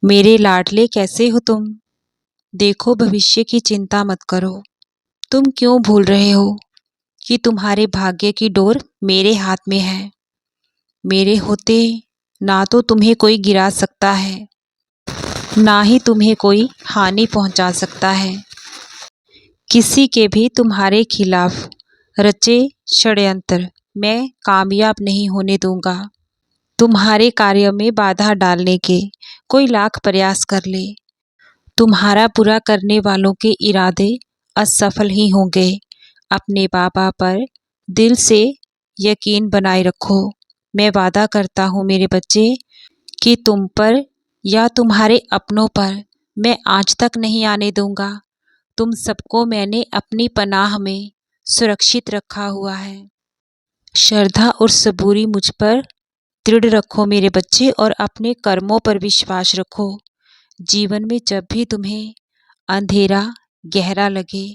मेरे लाडले कैसे हो तुम। देखो भविष्य की चिंता मत करो। तुम क्यों भूल रहे हो कि तुम्हारे भाग्य की डोर मेरे हाथ में है। मेरे होते ना तो तुम्हें कोई गिरा सकता है, ना ही तुम्हें कोई हानि पहुंचा सकता है। किसी के भी तुम्हारे खिलाफ रचे षड्यंत्र मैं कामयाब नहीं होने दूंगा। तुम्हारे कार्य में बाधा डालने के कोई लाख प्रयास कर ले, तुम्हारा बुरा करने वालों के इरादे असफल ही होंगे। अपने बाबा पर दिल से यकीन बनाए रखो। मैं वादा करता हूँ मेरे बच्चे कि तुम पर या तुम्हारे अपनों पर मैं आज तक नहीं आने दूंगा। तुम सबको मैंने अपनी पनाह में सुरक्षित रखा हुआ है। श्रद्धा और सबूरी मुझ पर दृढ़ रखो मेरे बच्चे, और अपने कर्मों पर विश्वास रखो। जीवन में जब भी तुम्हें अंधेरा गहरा लगे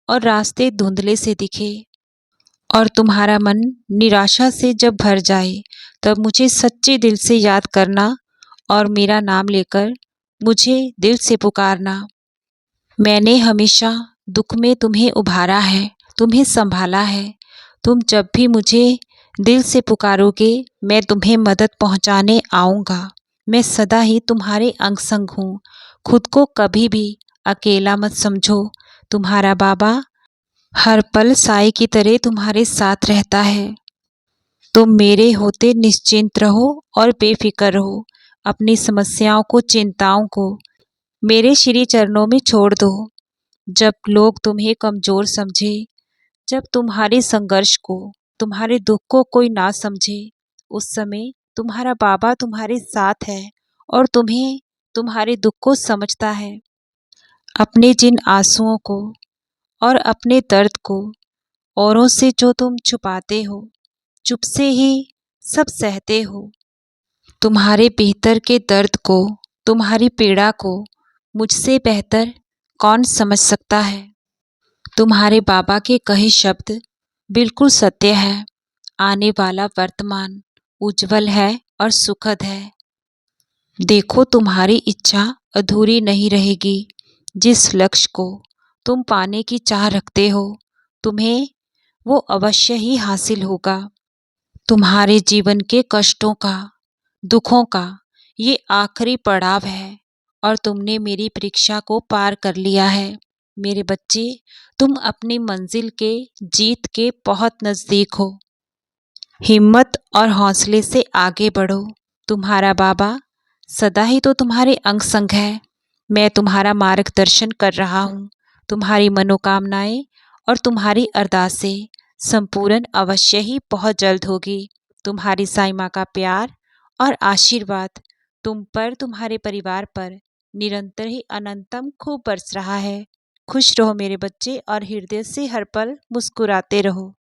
और रास्ते धुंधले से दिखे और तुम्हारा मन निराशा से जब भर जाए, तब मुझे सच्चे दिल से याद करना और मेरा नाम लेकर मुझे दिल से पुकारना। मैंने हमेशा दुख में तुम्हें उभारा है, तुम्हें संभाला है। तुम जब भी मुझे दिल से पुकारोगे, मैं तुम्हें मदद पहुंचाने आऊँगा। मैं सदा ही तुम्हारे अंग संग हूँ। खुद को कभी भी अकेला मत समझो। तुम्हारा बाबा हर पल साए की तरह तुम्हारे साथ रहता है। तुम मेरे होते निश्चिंत रहो और बेफिक्र रहो। अपनी समस्याओं को, चिंताओं को मेरे श्री चरणों में छोड़ दो। जब लोग तुम्हें कमजोर समझे, जब तुम्हारे संघर्ष को, तुम्हारे दुख को कोई ना समझे, उस समय तुम्हारा बाबा तुम्हारे साथ है और तुम्हें तुम्हारे दुख को समझता है। अपने जिन आंसुओं को और अपने दर्द को औरों से जो तुम छुपाते हो, चुप से ही सब सहते हो, तुम्हारे भीतर के दर्द को, तुम्हारी पीड़ा को मुझसे बेहतर कौन समझ सकता है। तुम्हारे बाबा के कहे शब्द बिल्कुल सत्य है। आने वाला वर्तमान उज्जवल है और सुखद है। देखो तुम्हारी इच्छा अधूरी नहीं रहेगी। जिस लक्ष्य को तुम पाने की चाह रखते हो, तुम्हें वो अवश्य ही हासिल होगा। तुम्हारे जीवन के कष्टों का, दुखों का ये आखिरी पड़ाव है और तुमने मेरी परीक्षा को पार कर लिया है। मेरे बच्चे, तुम अपनी मंजिल के, जीत के बहुत नज़दीक हो। हिम्मत और हौसले से आगे बढ़ो। तुम्हारा बाबा सदा ही तो तुम्हारे अंग संग है। मैं तुम्हारा मार्गदर्शन कर रहा हूँ। तुम्हारी मनोकामनाएं और तुम्हारी अरदासें संपूर्ण अवश्य ही बहुत जल्द होगी। तुम्हारी साईं माँ का प्यार और आशीर्वाद तुम पर, तुम्हारे परिवार पर निरंतर ही अनंतम खूब बरस रहा है। खुश रहो मेरे बच्चे और हृदय से हर पल मुस्कुराते रहो।